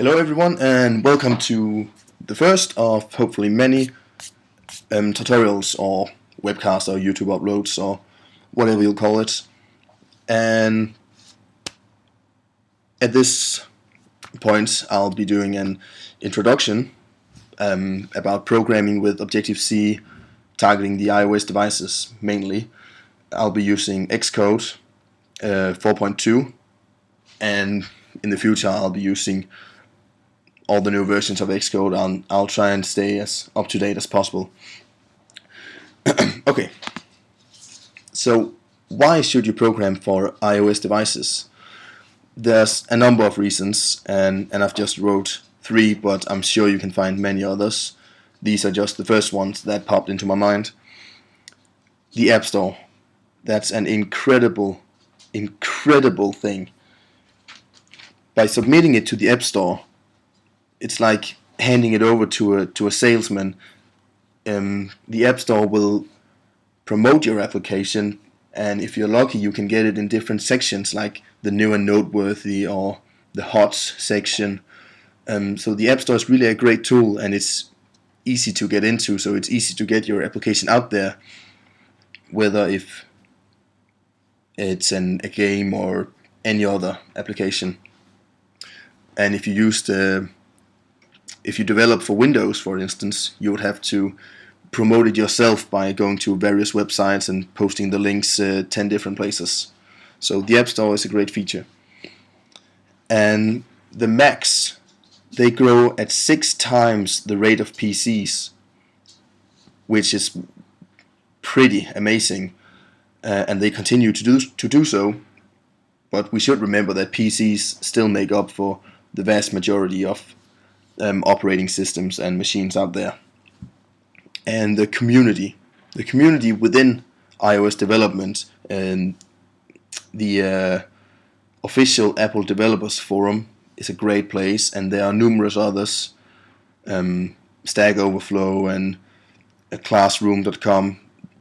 Hello everyone and welcome to the first of hopefully many tutorials or webcasts or YouTube uploads or whatever you'll call it. And at this point I'll be doing an introduction about programming with Objective-C, targeting the iOS devices mainly. I'll be using Xcode 4.2, and in the future I'll be using all the new versions of Xcode, and I'll try and stay as up to date as possible. Okay, so why should you program for iOS devices? There's a number of reasons, and I've just wrote 3, but I'm sure you can find many others. These are just the first ones that popped into my mind. The App Store. That's an incredible thing. By submitting it to the App Store, it's like handing it over to a salesman. The App Store will promote your application, and if you're lucky you can get it in different sections like the new and noteworthy or the hot section. So the App Store is really a great tool, and it's easy to get into, so it's easy to get your application out there, whether if it's a game or any other application. And if you develop for Windows, for instance, you would have to promote it yourself by going to various websites and posting the links 10 different places. So the App Store is a great feature. And the Macs, they grow at 6 times the rate of PCs, which is pretty amazing, and they continue to do so. But we should remember that PCs still make up for the vast majority of operating systems and machines out there. And the community within iOS development, and the official Apple Developers Forum is a great place, and there are numerous others, Stack Overflow and Classroom.com.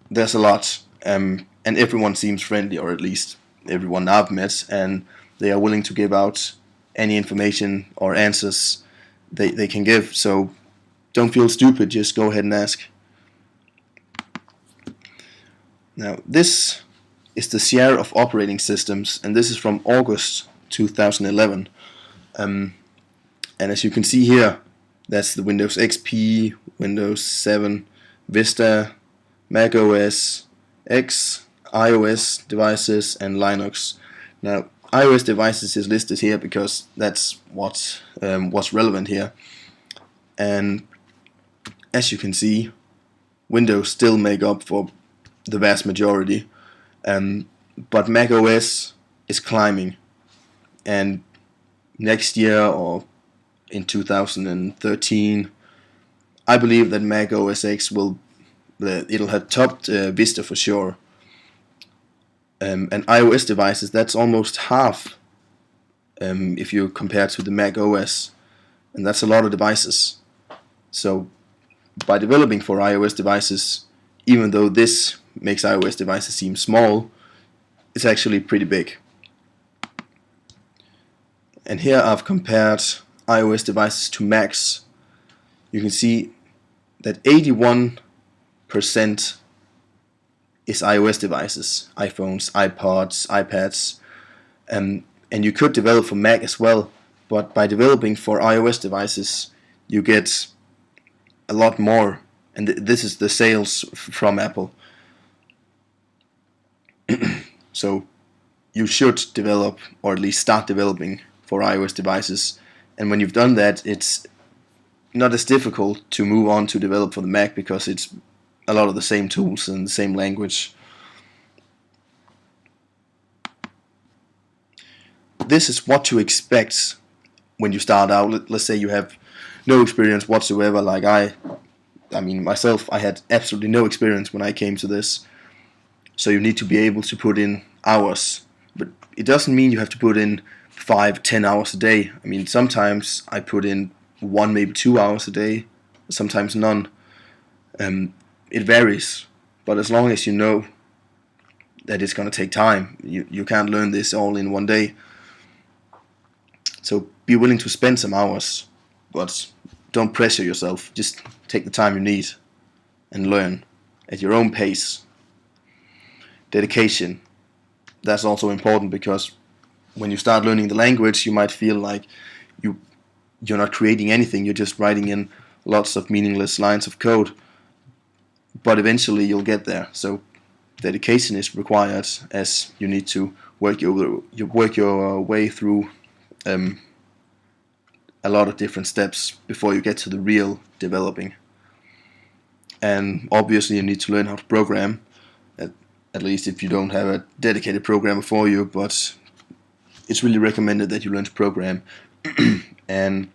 There's a lot, and everyone seems friendly, or at least everyone I've met, and they are willing to give out any information or answers they can give. So don't feel stupid, just go ahead and ask. Now this is the share of operating systems, and this is from August 2011. And as you can see here, that's the Windows XP, Windows 7, Vista, Mac OS X, iOS devices, and Linux. Now iOS devices is listed here because that's what's relevant here. And as you can see, Windows still make up for the vast majority, but Mac OS is climbing, and next year or in 2013, I believe that Mac OS X it'll have topped Vista for sure. And iOS devices, that's almost half if you compare to the Mac OS, and that's a lot of devices. So by developing for iOS devices, even though this makes iOS devices seem small, it's actually pretty big. And here I've compared iOS devices to Macs. You can see that 81% is iOS devices, iPhones, iPods, iPads, and you could develop for Mac as well, but by developing for iOS devices you get a lot more, and this is the sales from Apple. So you should develop, or at least start developing, for iOS devices, and when you've done that, it's not as difficult to move on to develop for the Mac, because it's a lot of the same tools and the same language. This is what to expect when you start out. Let's say you have no experience whatsoever, like I mean myself, I had absolutely no experience when I came to this. So you need to be able to put in hours, but it doesn't mean you have to put in 5-10 hours a day. I mean, sometimes I put in 1, maybe 2 hours a day, sometimes none. It varies, but as long as you know that it's going to take time, you can't learn this all in one day. So be willing to spend some hours, but don't pressure yourself. Just take the time you need and learn at your own pace. Dedication. That's also important, because when you start learning the language, you might feel like you're not creating anything. You're just writing in lots of meaningless lines of code. But eventually you'll get there. So dedication is required, as you need to work your way through a lot of different steps before you get to the real developing. And obviously you need to learn how to program, at least if you don't have a dedicated programmer for you, but it's really recommended that you learn to program. And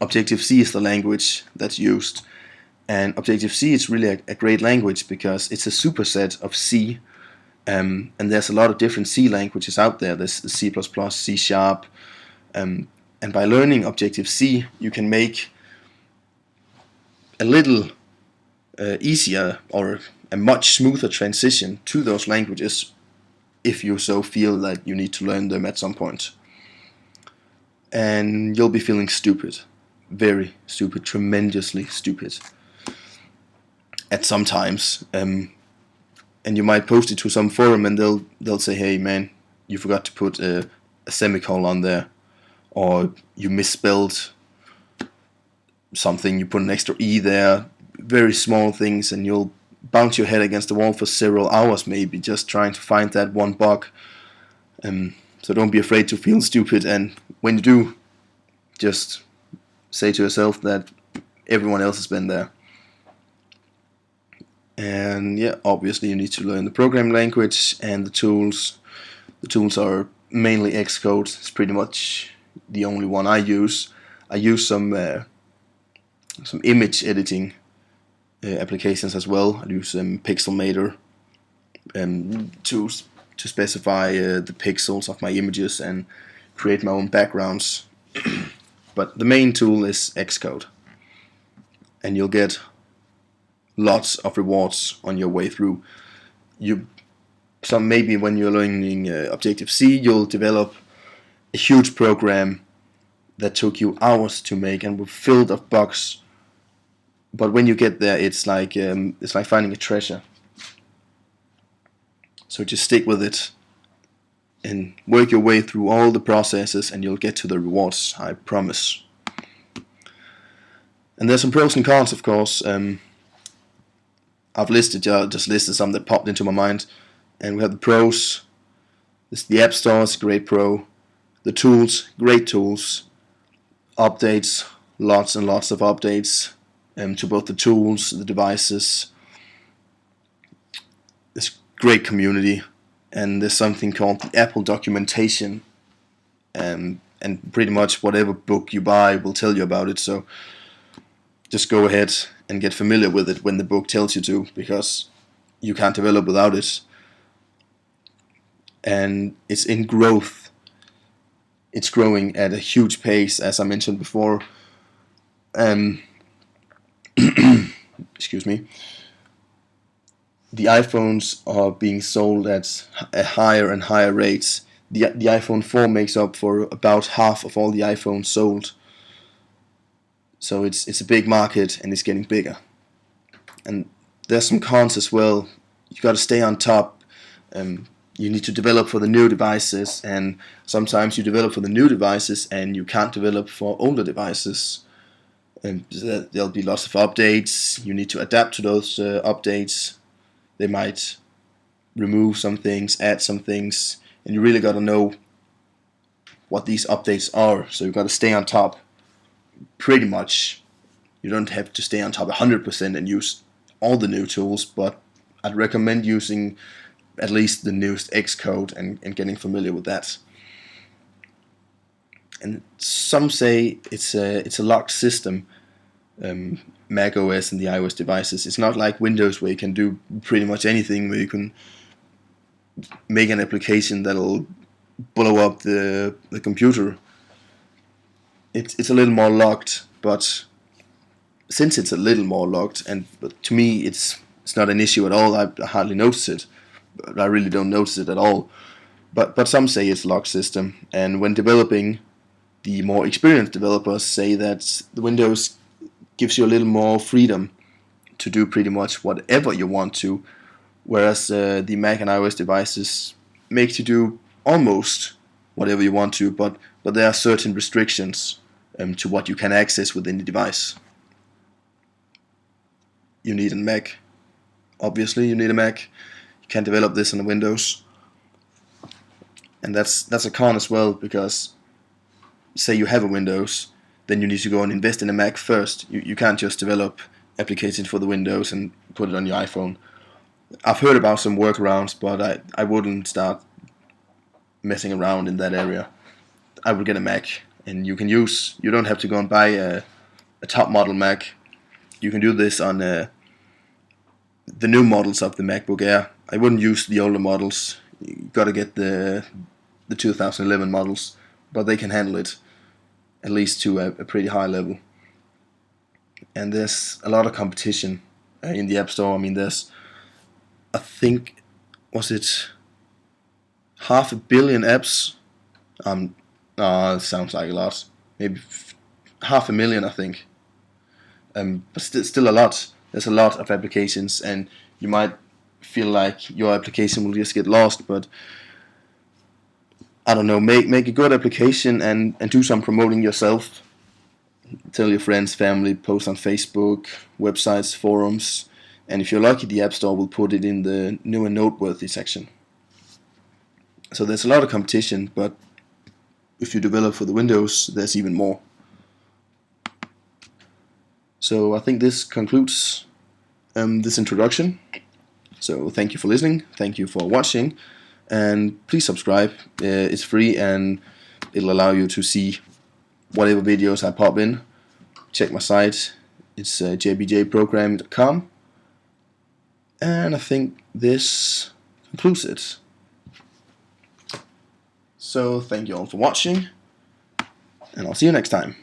Objective-C is the language that's used. And Objective-C is really a great language because it's a superset of C, and there's a lot of different C languages out there. There's C++, C#, and by learning Objective-C, you can make a little easier or a much smoother transition to those languages if you so feel that you need to learn them at some point. And you'll be feeling stupid, very stupid, tremendously stupid at some times, and you might post it to some forum and they'll say, hey man, you forgot to put a semicolon there, or you misspelled something, you put an extra E there, very small things, and you'll bounce your head against the wall for several hours maybe just trying to find that one bug. So don't be afraid to feel stupid, and when you do, just say to yourself that everyone else has been there. And yeah, obviously you need to learn the programming language and the tools. The tools are mainly Xcode. It's pretty much the only one I use. I use some image editing applications as well. I use Pixelmator to specify the pixels of my images and create my own backgrounds. But the main tool is Xcode, and you'll get lots of rewards on your way through. Maybe when you're learning Objective-C, you'll develop a huge program that took you hours to make and was filled of bugs. But when you get there, it's like finding a treasure. So just stick with it and work your way through all the processes, and you'll get to the rewards, I promise. And there's some pros and cons, of course. I've just listed some that popped into my mind. And we have the pros. The App Store is a great pro. The tools, great tools. Updates, lots and lots of updates to both the tools, the devices. There's great community, and there's something called the Apple documentation, and pretty much whatever book you buy will tell you about it. So just go ahead and get familiar with it when the book tells you to, because you can't develop without it. And it's in growth. It's growing at a huge pace, as I mentioned before. Excuse me. The iPhones are being sold at a higher and higher rates. The iPhone 4 makes up for about half of all the iPhones sold. So it's a big market, and it's getting bigger. And there's some cons as well. You got to stay on top. You need to develop for the new devices, and sometimes you develop for the new devices and you can't develop for older devices. And there'll be lots of updates. You need to adapt to those updates. They might remove some things, add some things, and you really got to know what these updates are. So you've got to stay on top. Pretty much, you don't have to stay on top 100% and use all the new tools, but I'd recommend using at least the newest Xcode and getting familiar with that. And some say it's a locked system, Mac OS and the iOS devices. It's not like Windows, where you can do pretty much anything, where you can make an application that'll blow up the computer. It's a little more locked, but since it's a little more locked, but to me it's not an issue at all. I hardly notice it. I really don't notice it at all. But some say it's a locked system, and when developing, the more experienced developers say that the Windows gives you a little more freedom to do pretty much whatever you want to, whereas the Mac and iOS devices make you do almost whatever you want to, but there are certain restrictions to what you can access within the device. You need a Mac. Obviously, you need a Mac. You can't develop this on the Windows, and that's a con as well, because say you have a Windows, then you need to go and invest in a Mac first. You can't just develop applications for the Windows and put it on your iPhone. I've heard about some workarounds, but I wouldn't start messing around in that area. I would get a Mac, and you don't have to go and buy a top model Mac. You can do this on the new models of the MacBook Air. I wouldn't use the older models. You gotta get the 2011 models, but they can handle it, at least to a pretty high level. And there's a lot of competition in the App Store. I mean, there's, I think, was it 500 million apps? It sounds like a lot. Maybe 500,000, I think. But still a lot. There's a lot of applications, and you might feel like your application will just get lost, but I don't know, make a good application and do some promoting yourself. Tell your friends, family, post on Facebook, websites, forums, and if you're lucky, the App Store will put it in the new and noteworthy section. So there's a lot of competition, but if you develop for the Windows, there's even more. So I think this concludes this introduction. So thank you for listening, thank you for watching, and please subscribe. It's free and it'll allow you to see whatever videos I pop in. Check my site, it's jbjprogramming.com, and I think this concludes it. So thank you all for watching, and I'll see you next time.